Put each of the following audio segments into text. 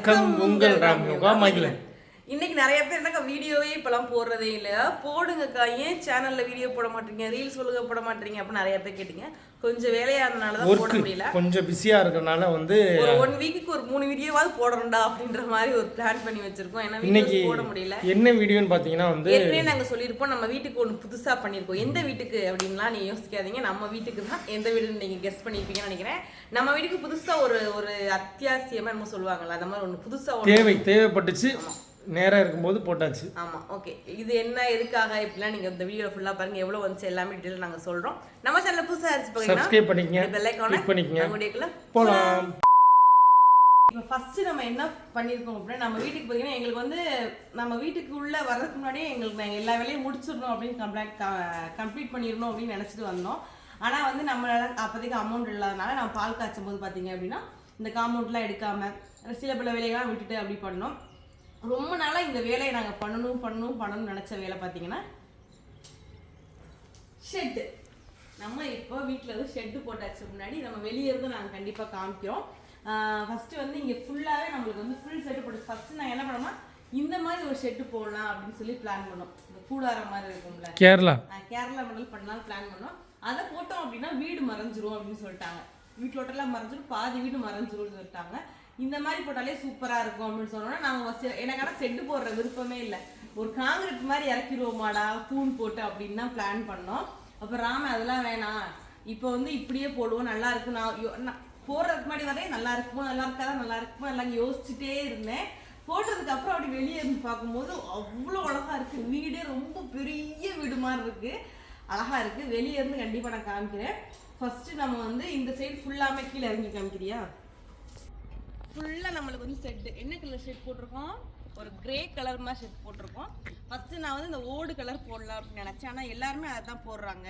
வணக்கம் உங்கள் ராம் யோகா மகிழன். இன்னைக்கு நிறைய பேர் என்னக்கா வீடியோவே இப்பெல்லாம் போடுறதே இல்லை, போடுங்கக்கா, ஏன் சேனல்ல வீடியோ போட மாட்டீங்க, ரீல்ஸ் ஒழுங்கா போட மாட்டீங்க அப்படின்னு நிறைய பேர் கேட்டீங்க. கொஞ்சம் வேலையா இருந்தனால தான் போட முடியல. கொஞ்சம் பிஸியா இருக்கறனால வந்து ஒரு 1 வீக்குக்கு ஒரு 3 வீடியோவாவது போடுறோம்டா அப்படின்ற மாதிரி ஒரு பிளான் பண்ணி வச்சிருக்கோம். ஏன்னா இன்னைக்கு போட முடியல. என்ன வீடியோன்னு பாத்தீங்கன்னா வந்து ஏற்கனவே நாங்க சொல்லியிருப்போம் நம்ம வீட்டுக்கு ஒன்று புதுசா பண்ணியிருக்கோம். எந்த வீட்டுக்கு அப்படின்லாம் நீ யோசிக்காதீங்க, நம்ம வீட்டுக்கு தான். எந்த வீடுன்னு நீங்க கெஸ் பண்ணிருப்பீங்கன்னு நினைக்கிறேன். நம்ம வீட்டுக்கு புதுசா ஒரு அத்தியாவசியமா என்ன சொல்லுவாங்கல்ல, அந்த மாதிரி ஒன்று புதுசா தேவைப்பட்டுச்சு, நேரம் இருக்கும்போது போட்டாச்சு. ஆமா, ஓகே. இது என்ன, எதுக்காக இப்படிலாம் நீங்க இந்த வீடியோ ஃபுல்லா பாருங்க, எவ்வளவு வந்துச்சு எல்லாமே டீடைல் நாங்க சொல்றோம். நம்ம சேனல் புதுசா இருந்துச்சு சப்ஸ்கிரைப் பண்ணிக்கங்க, பெல் ஐகானை கிளிக் பண்ணிக்கங்க. வீடியோக்குள்ள போலாம். இப்போ ஃபர்ஸ்ட் நம்ம என்ன பண்ணியிருக்கோம் அப்படின்னா, நம்ம வீட்டுக்கு பார்த்தீங்கன்னா எங்களுக்கு வந்து நம்ம வீட்டுக்கு உள்ள வர்றதுக்கு முன்னாடியே எங்களுக்கு நாங்கள் எல்லா வேலையும் முடிச்சிடணும் அப்படின்னு கம்ப்ளீட் பண்ணிடணும் அப்படின்னு நினச்சிட்டு வந்தோம். ஆனால் வந்து நம்மளால அப்போதைக்கு அமௌண்ட் இல்லாதனால நம்ம பால் காய்ச்சும் போது பார்த்தீங்க அப்படின்னா இந்த காம்பவுண்ட்லாம் எடுக்காமல் சில பல வேலையெல்லாம் விட்டுட்டு அப்படி பண்ணோம். ரொம்ப நாளாக இந்த வேலையை நாங்கள் பண்ணணும்னு நினச்ச வேலை பார்த்தீங்கன்னா ஷெட்டு. நம்ம இப்போ வீட்டில் வந்து ஷெட்டு போட்டாச்சு. முன்னாடி நம்ம வெளியே இருந்து நாங்கள் கண்டிப்பாக காமிக்கிறோம். ஃபஸ்ட்டு வந்து இங்கே ஃபுல்லாகவே நம்மளுக்கு வந்து ஃபுல் செட்டு போட்டு ஃபஸ்ட்டு நாங்கள் என்ன பண்ணோம்னா இந்த மாதிரி ஒரு ஷெட்டு போடலாம் அப்படின்னு சொல்லி பிளான் பண்ணோம். இந்த கூடார மாதிரி இருக்கும்ல, கேரளா மாடல் பண்ணலாம்னு பிளான் பண்ணோம். அதை போட்டோம் அப்படின்னா வீடு மறைஞ்சிரும் அப்படின்னு சொல்லிட்டாங்க. வீட்டோட்டெல்லாம் மறைஞ்சிரும், பாதி வீடு மறைஞ்சிரும்னு சொல்லிட்டாங்க. இந்த மாதிரி போட்டாலே சூப்பராக இருக்கும் அப்படின்னு சொன்னோன்னா நாங்கள் எனக்கான செட்டு போடுற விருப்பமே இல்லை, ஒரு காங்கிரீட் மாதிரி இறக்கிடுவோமாடா தூண் போட்டு அப்படின்னு தான் பிளான் பண்ணோம். அப்போ ராம அதெல்லாம் வேணாம், இப்போ வந்து இப்படியே போடுவோம், நல்லா இருக்கும். நான் போடுறதுக்கு முன்னாடி வரே நல்லா இருக்குமோ எல்லாம் யோசிச்சுட்டே இருந்தேன். போட்டதுக்கு அப்புறம் அப்படி வெளியே இருந்து பார்க்கும்போது அவ்வளோ அழகா இருக்கு. வீடே ரொம்ப பெரிய வீடு மாதிரி இருக்கு, அழகா இருக்கு. வெளியே இருந்து கண்டிப்பாக நான் காமிக்கிறேன். ஃபர்ஸ்ட் நம்ம வந்து இந்த சைடு ஃபுல்லாமே கீழே இறங்கி காமிக்கிறியா? ஃபுல்லாக நம்மளுக்கு வந்து செட்டு என்ன கலர் ஷெட் போட்டிருக்கோம், ஒரு கிரே கலர் மாதிரி ஷெட் போட்டிருக்கோம். ஃபஸ்ட்டு நான் வந்து இந்த ஓடு கலர் போடலாம் அப்படின்னு நினச்சேன். ஆனால் எல்லாருமே அதை தான் போடுறாங்க,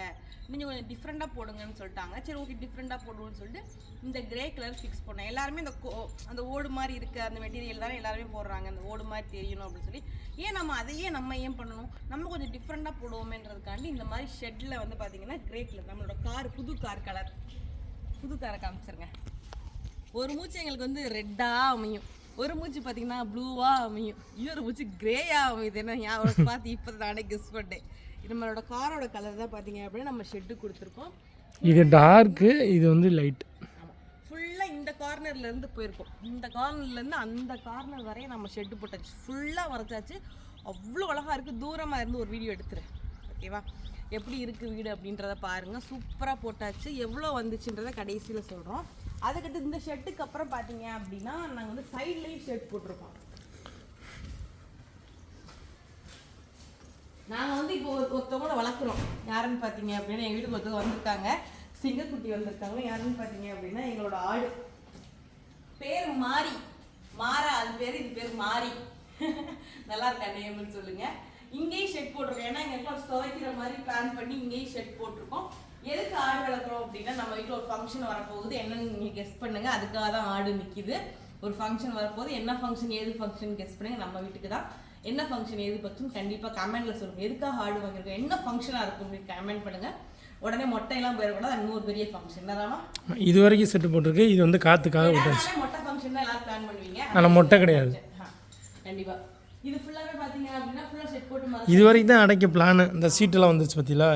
நீங்கள் கொஞ்சம் டிஃப்ரெண்ட்டாக போடுங்கன்னு சொல்லிட்டாங்க. சரி ஓகே, டிஃப்ரெண்ட்டாக போடுவோம்னு சொல்லிட்டு இந்த கிரே கலர் ஃபிக்ஸ் பண்ணேன். எல்லாருமே அந்த ஓடு மாதிரி இருக்குது அந்த மெட்டீரியல் தானே எல்லாருமே போடுறாங்க, அந்த ஓடு மாதிரி தெரியணும் அப்படின்னு சொல்லி. ஏன் நம்ம அதையே நம்ம ஏன் பண்ணணும், நம்ம கொஞ்சம் டிஃப்ரெண்ட்டாக போடுவோமேன்றதுக்காண்டி இந்த மாதிரி ஷெட்டில் வந்து பார்த்தீங்கன்னா கிரே கலர் நம்மளோட கார் புது காரை காமிச்சிருங்க. ஒரு மூச்சு எங்களுக்கு வந்து ரெட்டாக அமையும், ஒரு மூச்சு பார்த்தீங்கன்னா ப்ளூவாக அமையும், இன்னொரு மூச்சு கிரேயாக அமையுது. என்ன ஞாபகம் பார்த்து இப்போ நானே கெஸ் பண்ணேன். நம்மளோட காரோட கலர் தான் பார்த்தீங்க அப்படின்னா நம்ம ஷெட்டு கொடுத்துருக்கோம். இது டார்க்கு, இது வந்து லைட். ஆமாம், ஃபுல்லாக இந்த கார்னர்லேருந்து போயிருக்கோம், இந்த கார்னர்லேருந்து அந்த கார்னர் வரையும் நம்ம ஷெட்டு போட்டாச்சு, ஃபுல்லாக வரைச்சாச்சு. அவ்வளோ அழகாக இருக்குது. தூரமாக இருந்து ஒரு வீடியோ எடுத்துறேன், ஓகேவா? எப்படி இருக்குது வீடு அப்படின்றத பாருங்கள். சூப்பராக போட்டாச்சு. எவ்வளோ வந்துச்சுன்றதை கடைசியில் சொல்கிறோம். அதுக்கடுத்து இந்த ஷெட்டுக்கு அப்புறம் பார்த்தீங்க அப்படின்னா நாங்கள் வந்து சைட்லேயும் ஷெட் போட்டிருக்கோம். நாங்கள் வந்து இப்போ ஒருத்தவங்கள வளர்க்குறோம். யாருன்னு பார்த்தீங்க அப்படின்னா எங்கள் வீட்டுக்கு ஒருத்தவங்க வந்திருக்காங்க, சிங்கக்குட்டி வந்திருக்காங்க. யாருன்னு பார்த்தீங்க அப்படின்னா எங்களோட ஆடு பேர் மாறா, அது பேர், இது பேர் மாறி. நல்லா இருக்கா நேம்னு சொல்லுங்க. இங்கேயும் ஷெட் போட்டிருக்கோம், ஏன்னா எங்களுக்கு துவைக்கிற மாதிரி பிளான் பண்ணி இங்கேயும் ஷெட் போட்டிருக்கோம். எதுக்கு ஆடு வளர்க்குறோம் அப்படின்னா நம்ம வீட்டில் ஒரு ஃபங்க்ஷன் வரப்போகுது, என்னன்னு நீங்கள் கெஸ் பண்ணுங்க. அதுக்காக தான் ஆடு நிற்கிது. ஒரு ஃபங்க்ஷன் வரப்போகுது, என்ன ஃபங்க்ஷன் ஏது ஃபங்க்ஷன் கெஸ் பண்ணுங்க. நம்ம வீட்டுக்கு தான். என்ன ஃபங்க்ஷன் ஏது பற்றும் கண்டிப்பாக கமெண்ட்ல சொல்லுங்க. எதுக்காக ஆடு வாங்கியிருக்கோம், என்ன ஃபங்க்ஷனாக இருக்கும் அப்படின்னு கமெண்ட் பண்ணுங்க. உடனே மொட்டையெல்லாம் போயிடக்கூடாது, இன்னொரு பெரிய ஃபங்க்ஷன் தானே. இது வரைக்கும் செட்டு போட்டிருக்கு, இது வந்து காத்துக்காக விட்டாச்சு. மொட்டை ஃபங்க்ஷன் தான் எல்லாரும் பிளான் பண்ணுவீங்க, ஆனால் மொட்டை கிடையாது. கண்டிப்பாக. இது ஃபுல்லாகவே பார்த்தீங்க அப்படின்னா ஃபுல்லாக செட் போட்டு இது வரைக்கும் தான் அடைக்க பிளான். இந்த சீட்டெல்லாம் வந்துச்சு பார்த்தீங்களா,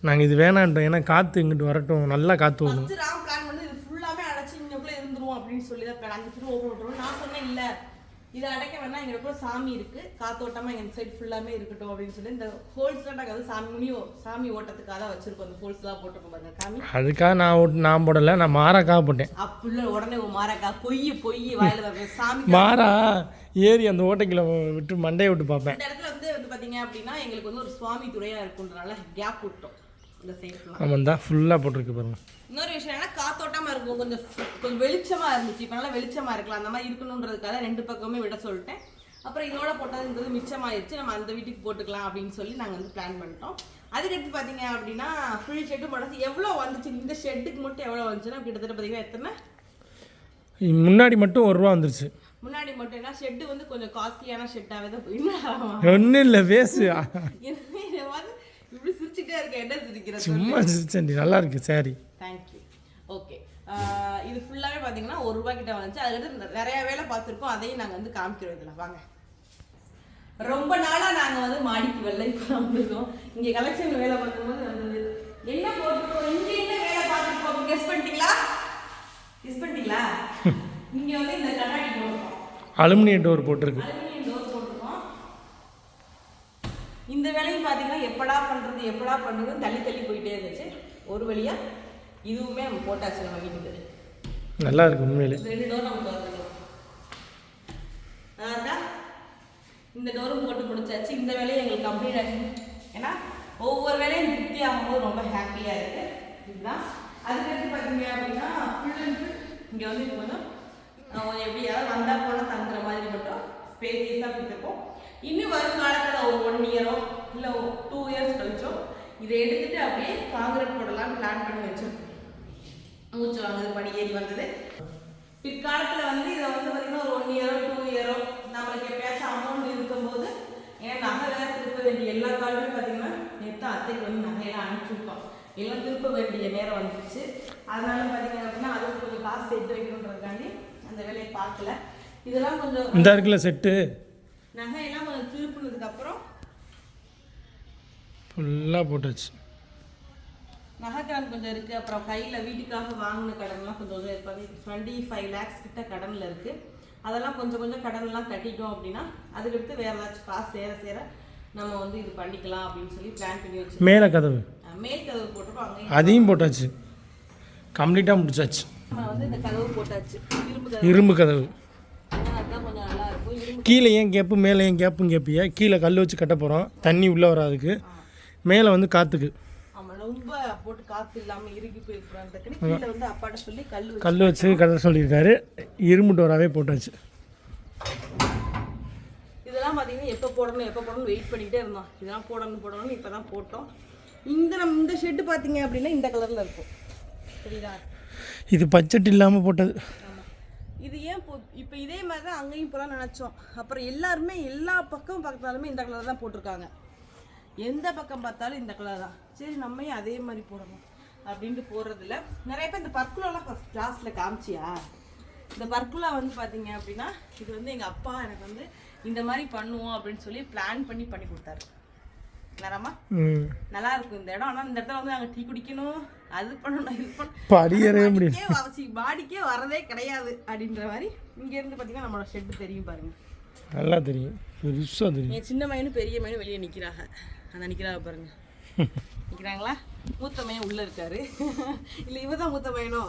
நாங்கள் இது வேணான்றோம், ஏன்னா காற்று இங்கிட்டு வரட்டும், நல்லா காற்று வரும். பிளான் பண்ணி இது ஃபுல்லாகவே அடைச்சி இங்கக்குள்ளே இருந்துருவோம் அப்படின்னு சொல்லி தான் பிளான். அந்த சைடு ஓப்பன் பண்ணுறோம். நான் சொன்னேன் இல்லை இதை அடைக்க வேணா, எங்களுக்குள்ள சாமி இருக்குது, காத்தோட்டமாக எங்கள் சைடு ஃபுல்லாமே இருக்கட்டும் அப்படின்னு சொல்லி இந்த ஹோல்ஸ்லாம் நாங்கள் வந்து சாமி ஓட்டத்துக்காக தான் வச்சிருக்கோம். அந்த ஹோல்ஸ்லாம் போட்டிருக்கோம் பாருங்க சாமி. அதுக்காக நான் போடலை, நான் மாறாக்காக போட்டேன். அப்படில்ல, உடனே மாறாக்கா பொய் வாயில சாமி மாறா ஏறி அந்த ஓட்டைக்குள்ள விட்டு மண்டையை விட்டு பார்ப்பேன். இந்த இடத்துல வந்து பார்த்தீங்க அப்படின்னா எங்களுக்கு வந்து ஒரு சுவாமி துறையாக இருக்குன்றனால கேப் விட்டோம் இந்த சைடு. ஆமாம் தான் ஃபுல்லாக போட்டிருக்கு பாருங்க. இன்னொரு விஷயம் என்ன, காத்தோட்டமாக இருக்கும், கொஞ்சம் வெளிச்சமாக இருந்துச்சு. இப்போ நல்லா வெளிச்சமாக இருக்கலாம், அந்த மாதிரி இருக்கணுன்றதுக்காக 2 பக்கமே விட சொல்லிட்டேன். அப்புறம் இதோட போட்டதுன்றது மிச்சமாயிருச்சு, நம்ம அந்த வீட்டுக்கு போட்டுக்கலாம் அப்படின்னு சொல்லி நாங்கள் வந்து பிளான் பண்ணிட்டோம். அதுக்கடுத்து பார்த்தீங்க அப்படின்னா ஃபுல் ஷெட்டு போட்டாச்சு. எவ்வளோ வந்துச்சு இந்த ஷெட்டுக்கு மட்டும் எவ்வளோ வந்துச்சுன்னா கிட்டத்தட்ட பார்த்தீங்கன்னா எத்தனை, முன்னாடி மட்டும் ₹1 வந்துருச்சு. முன்னாடி மட்டும் என்ன ஷெட்டு வந்து கொஞ்சம் காஸ்ட்லியான ஷெட்டாகவே தான். ஒன்றும் இல்லை, பேசு. இப்படி சிரிச்சுட்டே இருக்க, என்ன சிரிக்கிற? சும்மா சிரிச்சேன்டி, நல்லா இருக்கு சாரி. தேங்க்யூ. ஓகே, இது ஃபுல்லாகவே பார்த்தீங்கன்னா ₹1 கிட்ட வந்துச்சு. அதுக்கடுத்து நிறைய வேலை பார்த்துருக்கோம், அதையும் நாங்கள் வந்து காமிக்கிறோம். இதில் வாங்க. ரொம்ப நாளாக நாங்கள் வந்து மாடிக்கு வெள்ளை இப்போ வந்திருக்கோம். இங்கே கலெக்ஷன் வேலை பார்க்கும்போது வந்தது. என்ன போட்டுருக்கோம், இங்கே என்ன வேலை பார்த்துருக்கோம், கெஸ் பண்ணிட்டீங்களா? இங்கே வந்து இந்த கண்ணாடி போட்டிருக்கோம், அலுமினியம் டோர் போட்டிருக்கு. அலுமினியம் டோர் போட்டிருக்கோம். இந்த வேலையும் பார்த்தீங்கன்னா எப்படா பண்ணுறது தள்ளி போயிட்டே இருந்துச்சு. ஒரு வழியாக இதுவுமே நம்ம போட்டாச்சு நம்ம வீட்டுக்கு. நல்லா இருக்கு உண்மையிலே. 2 டோர் நம்ம திறந்துக்கலாம். அதான் இந்த டோரும் போட்டு முடிச்சாச்சு. இந்த வேலையை எங்களுக்கு கம்ப்ளீட் ஆச்சு. ஏன்னா ஒவ்வொரு வேலையும் திருப்தி ஆகும்போது ரொம்ப ஹாப்பியாக இருக்குது. இதுதான். அதுக்கடுத்து பார்த்தீங்க அப்படின்னா ஃபுல் அண்ட் ஃபுல் இங்கே வந்து இது கொஞ்சம் எப்படி யாராவது வந்தால் போனால் தங்குற மாதிரி மட்டும் ஸ்பேசியஸாக கொடுத்துருக்கோம். இன்னும் வருங்காலத்தில் ஒரு 1 இயரோ இல்லை 2 இயர்ஸ் கழிச்சோ இதை எடுத்துகிட்டு அப்படியே காங்கிரீட் போடலான்னு பிளான் பண்ணி வச்சுருக்கோம். மூச்சு வாங்குது, படி ஏறி வந்தது. பிற்காலத்தில் வந்து இதை வந்து பார்த்திங்கன்னா ஒரு 1 இயரோ 2 இயரோ நம்மளுக்கு எப்பயாச்சும் அமௌண்ட் இருக்கும்போது, ஏன்னா நகை வேறு திருப்ப வேண்டிய எல்லா காலமே பார்த்திங்கன்னா நேற்று அத்தைக்கு வந்து நகையெல்லாம் அனுப்பிச்சுருக்கோம். எல்லாம் திருப்ப வேண்டிய நேரம் வந்துடுச்சு. அதனால பார்த்திங்க அப்படின்னா அதுக்கு கொஞ்சம் காசு சேர்த்து வைக்கணுன்றதுக்காண்டி அந்த வேலையை பார்க்கல. இதெல்லாம் கொஞ்சம் இந்த இருக்குல்ல செட்டு நகையெல்லாம் கொஞ்சம் திருப்பினதுக்கப்புறம் ஃபுல்லாக போட்டாச்சு. நகைக்கடன் கொஞ்சம் இருக்குது. அப்புறம் கையில் வீட்டுக்காக வாங்கின கடன்லாம் கொஞ்சம் 25 lakhs கிட்ட கடனில் இருக்குது. அதெல்லாம் கொஞ்சம் கடன்லாம் கட்டிட்டோம் அப்படின்னா அதுக்கடுத்து வேறு ஏதாச்சும் காசு சேர நம்ம வந்து இது பண்ணிக்கலாம் அப்படின்னு சொல்லி பிளான் பண்ணி வச்சு மேலே கதவு மேல் கதவு போட்டுருக்கோம். அங்கேயும் அதையும் போட்டாச்சு, கம்ப்ளீட்டாக முடிச்சாச்சு. நம்ம வந்து இந்த கதவு போட்டாச்சு, இரும்பு கதவு. அதுதான் கொஞ்சம் நல்லா இருக்கும். கீழே ஏன் கேப்பு மேலே ஏன் கேப்புன்னு கேட்பியா? கீழே கல் வச்சு கட்ட போகிறோம், தண்ணி உள்ளே வராதுக்கு. மேலே வந்து காற்றுக்கு. ஆமாம், ரொம்ப போட்டு காற்று இல்லாமல் இறுகி போயிருக்கூடாதுன்னு கீழே வந்து அப்பாட்ட சொல்லி கல் வச்சு கட்ட சொல்லியிருக்காரு. இரும்பு டோராகவே போட்டாச்சு. இதெல்லாம் பார்த்தீங்கன்னா எப்போ போடணும் வெயிட் பண்ணிக்கிட்டே இருந்தோம். இதெல்லாம் போடணும்னு இப்போ தான் போட்டோம். இந்த ஷெட்டு பார்த்தீங்க அப்படின்னா இந்த கலரில் இருக்கும், சரிதா? இது பட்ஜெட் இல்லாமல் போட்டது. ஆமாம், இது ஏன் இப்போ இதே மாதிரி தான் அங்கேயும் இப்போலாம் நினச்சோம். அப்புறம் எல்லாருமே எல்லா பக்கம் பார்த்தாலுமே இந்த கலர் தான் போட்டிருக்காங்க. எந்த பக்கம் பார்த்தாலும் இந்த கலர் தான். சரி நம்மையும் அதே மாதிரி போடணும் அப்படின்ட்டு போடுறதில்ல. நிறைய பேர் இந்த பர்க்குலாலாம் ஃபஸ்ட் கிளாஸில் காமிச்சியா? இந்த பர்க்குலா வந்து பார்த்தீங்க அப்படின்னா இது வந்து எங்கள் அப்பா எனக்கு வந்து இந்த மாதிரி பண்ணுவோம் அப்படின்னு சொல்லி பிளான் பண்ணி கொடுத்தாரு. நேரமா நல்லா இருக்கும் இந்த இடம். ஆனால் இந்த இடத்துல வந்து நாங்கள் டீ குடிக்கணும், அது பண்ணணும், இது பண்ணணும், பாடிக்கே வரதே கிடையாது அப்படின்ற மாதிரி. இங்கேருந்து பார்த்தீங்கன்னா நம்மளோட ஷெட்டு தெரியும் பாருங்க, நல்லா தெரியும், பெருசாக தெரியும். என் சின்ன மயனும் பெரிய மயனும் வெளியே நிற்கிறாங்க. அந்த நிற்கிறாங்க பாருங்க, நிற்கிறாங்களா? மூத்த மயன் உள்ளே இருக்காரு. இல்லை இவ தான் மூத்த மயனோ?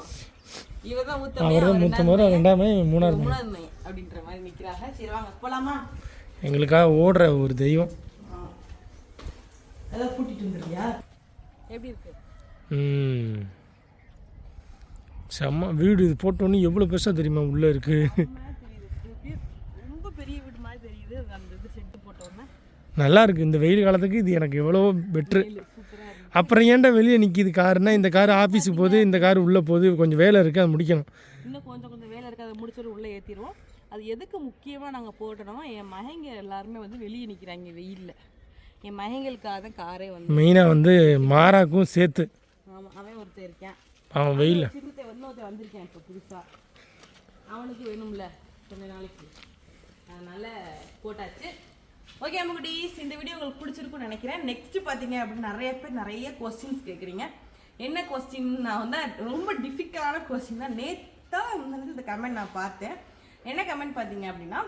இவ தான் மூத்த மயன், 2வது மயன் அப்படின்ற மாதிரி நிற்கிறாங்க. சரி வாங்க போகலாமா? எங்களுக்காக ஓடுற ஒரு தெய்வம். அதான் கூட்டிட்டு வந்துருக்கியா? எப்படி இருக்கு? செம்ம வீடு. இது போட்டோன்னே எவ்வளோ பெருசாக தெரியுமா உள்ளே இருக்கு. ரொம்ப பெரிய வீடு மாதிரி தெரியுது. அந்த இது செட்டு போட்டோன்னே நல்லா இருக்குது. இந்த வெயில் காலத்துக்கு இது எனக்கு எவ்வளோ பெட்ரு. அப்புறம் ஏன்டா வெளியே நிற்கிது காருன்னா, இந்த கார் ஆஃபீஸுக்கு போகுது, இந்த கார் உள்ளே போகுது, கொஞ்சம் வேலை இருக்குது, அதை முடிக்கணும். இன்னும் கொஞ்சம் வேலை இருக்குது, அதை முடிச்சுட்டு உள்ளே ஏற்றிடுவோம். அது எதுக்கு முக்கியமாக நாங்கள் போட்டோம்னா, என் மகங்க எல்லாருமே வந்து வெளியே நிற்கிறாங்க வெயிலில். என் மகங்களுக்காக தான் காரே வந்து மெயினாக வந்து மாறாக்கும் சேர்த்து. ஆமாம், அவன் ஒருத்தர் இருக்கேன், அவன் வெயிலில் சிறுத்தை ஒருத்தர் வந்திருக்கேன் இப்போ புதுசாக. அவனுக்கு வேணும்ல கொஞ்ச நாளைக்கு, அதனால் போட்டாச்சு. ஓகே அம்முக்குட்டீஸ், இந்த வீடியோ உங்களுக்கு பிடிச்சிருக்குன்னு நினைக்கிறேன். நெக்ஸ்ட்டு பார்த்தீங்க அப்படின்னு நிறைய பேர் நிறைய கொஸ்டின்ஸ் கேட்குறீங்க. என்ன கொஸ்டின்? நான் வந்து ரொம்ப டிஃபிகல்ட்டான கொஸ்டின் தான். நேத்தான் வந்து இந்த கமெண்ட் நான் பார்த்தேன். என்ன கமெண்ட் பார்த்தீங்க அப்படின்னா,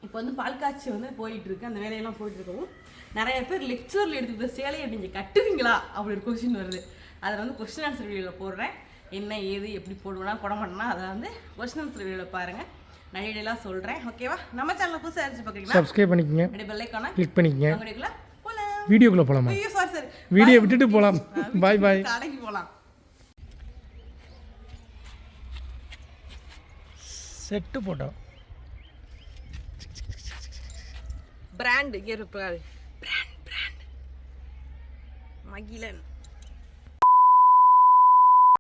இப்போ வந்து பால் காய்ச்சி வந்து போயிட்டுருக்கு, அந்த வேலையெல்லாம் போயிட்டுருக்கவும் நிறைய பேர் லெக்சரில் எடுத்துக்கிட்ட சேலையை நீங்கள் கட்டுவீங்களா அப்படி ஒரு கொஸ்டின் வருது. அதை வந்து கொஸ்டின் ஆன்சர் வீடியோவில் போடுறேன். என்ன ஏது எப்படி போடுவேனா போட மாட்டேன்னா அதை வந்து கொஸ்டின் ஆன்சர் வீடியோவில் பாருங்கள். நான் டீடெயிலாக சொல்கிறேன், ஓகேவா? நம்ம சேனலில் புதுசாக இருந்துச்சு பார்க்குறீங்களா? சப்ஸ்கிரைப் பண்ணிக்கங்க, அப்படியே பெல் ஐகானை கிளிக் பண்ணிக்கங்க. வீடியோக்குள்ளே போகலாமா? ஐயோ சாரி சாரி, வீடியோ விட்டுட்டு போகலாம். பாய் பாய். கடைக்கு போகலாம். செட்டு போட்டோம். பிராண்ட் இங்கே இருப்பாரு, பிராண்ட் மகிழன்.